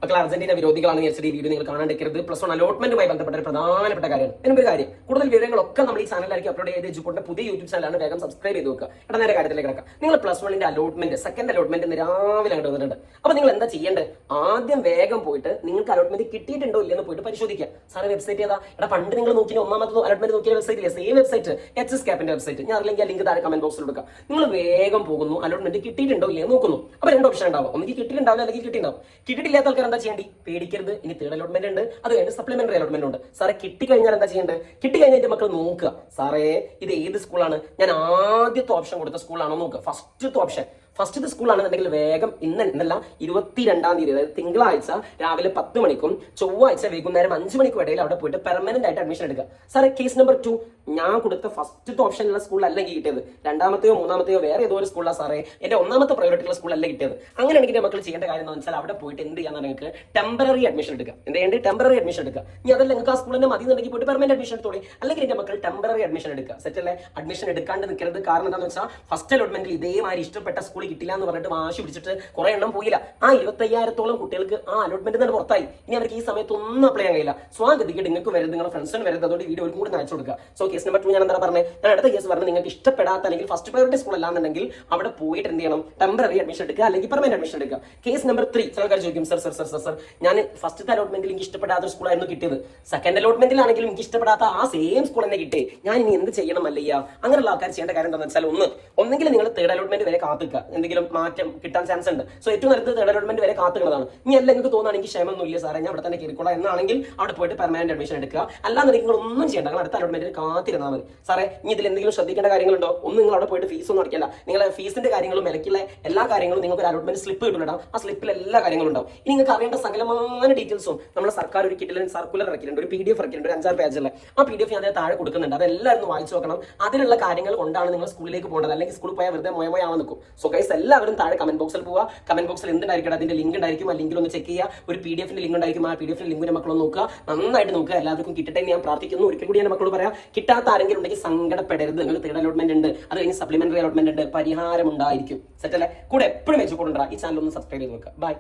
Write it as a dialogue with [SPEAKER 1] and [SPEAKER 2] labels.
[SPEAKER 1] മക്കൾ അർജന്റീന വിരോധികളാണെന്ന് വെച്ചിട്ട് ഈ വീഡിയോ നിങ്ങൾ കാണാണ്ടിരിക്കരുത്. പ്ലസ് 1 അലോട്ട്മെന്റുമായി ബന്ധപ്പെട്ട ഒരു പ്രധാനപ്പെട്ട കാര്യമാണ്. എന്നൊരു കാര്യം, കൂടുതൽ വിവരങ്ങളൊക്കെ നമ്മൾ ഈ ചാനലിലേക്ക് അപ്ലോഡ് ചെയ്ത് എജുപോർട്ടിന്റെ പുതിയ യൂട്യൂബ് ചാനലാണ്. വേഗം സബ്സ്ക്രൈബ് ചെയ്ത് വെക്കുക. ഇവിടെ നേരെ കാര്യത്തിലേക്ക് കിടക്കാം. നിങ്ങൾ പ്ലസ് 1 അലോട്ട്മെന്റ് സെക്കൻഡ് അലോട്ട്മെന്റ് ഇന്ന് രാവിലെ അങ്ങോട്ട് വന്നിട്ടുണ്ട്. അപ്പൊ നിങ്ങൾ എന്താ ചെയ്യേണ്ടത്? ആദ്യം വേഗം പോയിട്ട് നിങ്ങൾക്ക് അലോട്ട്മെന്റ് കിട്ടിയിട്ടുണ്ടോ ഇല്ലെന്ന് പോയിട്ട് പരിശോധിക്കുക. സാറ് വെബ്സൈറ്റ് ഏതാ? പണ്ട് നിങ്ങൾ നോക്കിയ ഒന്നാമത്തെ അലോട്ട്മെന്റ് നോക്കിയ വെബ്സൈറ്റ് ഇല്ലേ? സെയിം വെബ്സൈറ്റ്, HS ക്യാപ്പിന്റെ വെബ്സൈറ്റ്. ഞാൻ അല്ലെങ്കിൽ ലിങ്ക് താഴെ കമന്റ് ബോക്സിൽ കൊടുക്കാം. നിങ്ങൾ വേഗം പോകുന്നു, അലോട്ട്മെന്റ് കിട്ടിയിട്ടുണ്ടോ ഇല്ലേ നോക്കുന്നു. അപ്പൊ രണ്ട് ഓപ്ഷൻ ഉണ്ടാവും. ഒന്നെങ്കിൽ കിട്ടിയിട്ടുണ്ടാവില്ല, അല്ലെങ്കിൽ കിട്ടിയിട്ടുണ്ടാവും. കിട്ടിയിട്ടില്ലാത്ത ആൾക്കാർ എന്താ ചെയ്യേണ്ടി? പേടിക്കരുത്. ഇനി തേർഡ് അലോട്ട്മെന്റ് ഉണ്ട്, അത് കഴിഞ്ഞ് സപ്ലിമെന്ററി അലോട്ട്മെന്റ് ഉണ്ട്. സാറേ കിട്ടിക്കഴിഞ്ഞാൽ എന്താ ചെയ്യേണ്ടത്? കിട്ടിക്കഴിഞ്ഞാൽ മക്കൾ നോക്കുക, സാറേ ഇത് ഏത് സ്കൂളാണ്? ഞാൻ ആദ്യത്തെ ഓപ്ഷൻ കൊടുത്ത സ്കൂളാണോ നോക്കുക. ഫസ്റ്റത്തെ ഓപ്ഷൻ, ഫസ്റ്റത്തെ സ്കൂളാണെന്നുണ്ടെങ്കിൽ വേഗം ഇന്നല്ല 22-ാം തീയതി, അതായത് തിങ്കളാഴ്ച രാവിലെ 10 മണിക്കും ചൊവ്വാഴ്ച വൈകുന്നേരം 5 മണിക്കും ഇടയിൽ അവിടെ പോയിട്ട് പെർമനന്റ് ആയിട്ട് അഡ്മിഷൻ എടുക്കുക. സാറേ കേസ് നമ്പർ 2, ഞാൻ കൊടുത്ത ഫസ്റ്റത്തെ ഓപ്ഷനുള്ള സ്കൂളിലല്ലെങ്കിൽ കിട്ടിയത്, രണ്ടാമത്തെയോ മൂന്നാമത്തെയോ വേറെ ഏതോ ഒരു സ്കൂളാണ് സാറേ, എന്റെ ഒന്നാമത്തെ പ്രയോറിറ്റിയുള്ള സ്കൂളല്ല കിട്ടിയത്. അങ്ങനെയാണെങ്കിൽ മക്കൾ ചെയ്യേണ്ട കാര്യം എന്ന് വെച്ചാൽ അവിടെ പോയിട്ട് എന്ത് ചെയ്യാന്ന് നിങ്ങൾക്ക് ടെമ്പററി അഡ്മിഷൻ എടുക്കുക. എന്ത് ചെയ്യേണ്ടത്? ടെമ്പററി അഡ്മിഷൻ എടുക്കുക. ഇനി അതല്ല നിങ്ങൾക്ക് ആ സ്കൂളിൽ തന്നെ മതി എന്നുണ്ടെങ്കിൽ പോയിട്ട് പെർമനന്റ് അഡ്മിഷൻ എടുത്തോളി. അല്ലെങ്കിൽ എന്റെ മക്കൾ ടെമ്പററി അഡ്മിഷൻ എടുക്കുക. സെറ്റല്ലേ? അഡ്മിഷൻ എടുക്കാണ്ട് നിൽക്കരുത്. കാരണം എന്താണെന്ന് വെച്ചാൽ ഫസ്റ്റ് അലോട്ട്മെന്റിൽ ഇതേമാതിരി ഇഷ്ടപ്പെട്ട സ്കൂൾ കിട്ടില്ല എന്ന് പറഞ്ഞിട്ട് വാശി പിടിച്ചിട്ട് കുറെ എണ്ണം പോയില്ല. ആ 25,000-ഓളം കുട്ടികൾക്ക് ആ അലോട്ട്മെന്റ് തന്നെ പുറത്തായി. ഇനി അവർക്ക് ഈ സമയത്ത് ഒന്നും അപ്ലൈ ചെയ്യാൻ കഴിയില്ല. സ്വാഗതിക്ക് നിങ്ങൾക്ക് വരുന്നത്, നിങ്ങളുടെ ഫ്രണ്ട്സിന് വരുന്നത്. അതുകൊണ്ട് വീഡിയോ കൂടി അയച്ചു കൊടുക്കുക. സോ കേസ് നമ്പർ 2 ഞാൻ എന്താ പറഞ്ഞത്? ഞാൻ അടുത്ത കേസ് പറഞ്ഞത്, നിങ്ങൾക്ക് ഇഷ്ടപ്പെടാത്ത അല്ലെങ്കിൽ ഫസ്റ്റ് പ്രയോറിറ്റി സ്കൂൾ അല്ലാന്നുണ്ടെങ്കിൽ അവിടെ പോയിട്ട് എന്ത് ചെയ്യണം? ടെമ്പററി അഡ്മിഷൻ എടുക്കുക, അല്ലെങ്കിൽ പെർമനന്റ് അഡ്മിഷൻ എടുക്കുക. കേസ് നമ്പർ 3, ചിലക്കാർ ചോദിക്കും, സർ ഞാൻ ഫസ്റ്റത്തെ അലോട്ട്മെന്റിൽ എനിക്ക് ഇഷ്ടപ്പെടാത്ത ഒരു സ്കൂളായിരുന്നു കിട്ടിയത്, സെക്കൻഡ് അലോട്ട്മെന്റിലാണെങ്കിലും എനിക്ക് ഇഷ്ടപ്പെടാത്ത ആ സെയിം സ്കൂൾ തന്നെ കിട്ടി, ഞാൻ ഇനി എന്ത് ചെയ്യണം? അല്ലയ്യ, അങ്ങനെയുള്ള ആൾക്കാർ ചെയ്യേണ്ട കാര്യം എന്താണെന്ന് വെച്ചാൽ, ഒന്നെങ്കിൽ നിങ്ങൾ തേർഡ് അലോട്ട്മെന്റ് വരെ കാത്തുക. എന്തെങ്കിലും മാറ്റം കിട്ടാൻ ചാൻസ് ഉണ്ട്. സോ ഏറ്റവും നല്ലത് തേർഡ് അലോട്ട്മെന്റ് വരെ കാത്തുകളതാണ്. ഇനി അല്ല നിങ്ങൾക്ക് തോന്നുകയാണെങ്കിൽ ക്ഷമൊന്നും ഇല്ല സാറേ, ഞാൻ അവിടെ തന്നെ കയറിക്കോളാം എന്നാണെങ്കിൽ അവിടെ പോയിട്ട് പെർമനന്റ് അഡ്മിഷൻ എടുക്കുക. അല്ലാതെ നിങ്ങൾ ഒന്നും ചെയ്യേണ്ട, നിങ്ങൾ അടുത്ത അലോട്ട്മെന്റിൽ കാത്തിരുന്നാൽ മതി. സാറേ ഇനി ഇതിൽ എന്തെങ്കിലും ശ്രദ്ധിക്കേണ്ട കാര്യങ്ങളുണ്ടോ? ഒന്നും നിങ്ങൾ അവിടെ പോയിട്ട് ഫീസ് ഒന്നും അടയ്ക്കില്ല. നിങ്ങളെ ഫീസിന്റെ കാര്യങ്ങളും വിലക്കുള്ള എല്ലാ കാര്യങ്ങളും നിങ്ങൾക്ക് ഒരു അലോട്ട്മെന്റ് സ്ലിപ്പ് കിട്ടുന്നുണ്ടാവും. ആ സ്ലിപ്പിൽ എല്ലാ കാര്യങ്ങളും ഉണ്ടാവും. ഇനി നിങ്ങൾക്ക് അറിയേണ്ട സകലമായ ഡീറ്റെയിൽസും നമ്മുടെ സർക്കാർ ഒരു കിറ്റിൽ സർക്കുലർ ഇറക്കിയിട്ടുണ്ട്, ഒരു PDF ഇറക്കിയിട്ടുണ്ട്, ഒരു 5-6 പേജുള്ള. ആ PDF ഞാൻ താഴെ കൊടുക്കുന്നുണ്ട്. അതെല്ലാവരും വായിച്ചു നോക്കണം. അതിലുള്ള കാര്യങ്ങൾ കൊണ്ടാണ് നിങ്ങൾ സ്കൂളിലേക്ക് പോകേണ്ടത്. അല്ലെങ്കിൽ സ്കൂളിൽ പോയാൽ വെറുതെ മോയmoയാവാൻ നിൽക്കും. സോ ഗൈസ് എല്ലാവരും താഴെ കമന്റ് ബോക്സിൽ പോവുക. കമന്റ് ബോക്സിൽ എന്തുണ്ടായിരിക്കും? അതിന്റെ ലിങ്ക് ഉണ്ടായിരിക്കും. ആ ലിങ്കിൽ ഒന്ന് ചെക്ക് ചെയ്യുക. ഒരു PDF-ന്റെ ലിങ്ക് ഉണ്ടായിരിക്കും. ആ PDF-ന്റെ ലിങ്കിന്റെ മക്കളൊന്ന് നോക്കുക, നന്നായിട്ട് നോക്കുക. എല്ലാവർക്കും കിട്ടട്ടെ ഞാൻ പ്രാർത്ഥിക്കുന്നു. ഒരിക്കൽ കൂടി ഞാൻ മക്കളോട് പറയാം, കിട്ടാത്ത ആരെങ്കിലും ഉണ്ടെങ്കിൽ സങ്കടപ്പെടരുത്. നിങ്ങൾ തേർഡ് അലോട്ട്മെന്റ് ഉണ്ട്, അത് കഴിഞ്ഞ് സപ്ലിമെന്ററി അലോട്ട്മെന്റ് ഉണ്ട്, പരിഹാരം ഉണ്ടായിരിക്കും. സെറ്റല്ലേ? കൂടെ എപ്പോഴും വെച്ചുകൊണ്ടാ. ഈ ചാനൽ ഒന്ന് സബ്സ്ക്രൈബ് ചെയ്ത് നോക്കുക. ബൈ.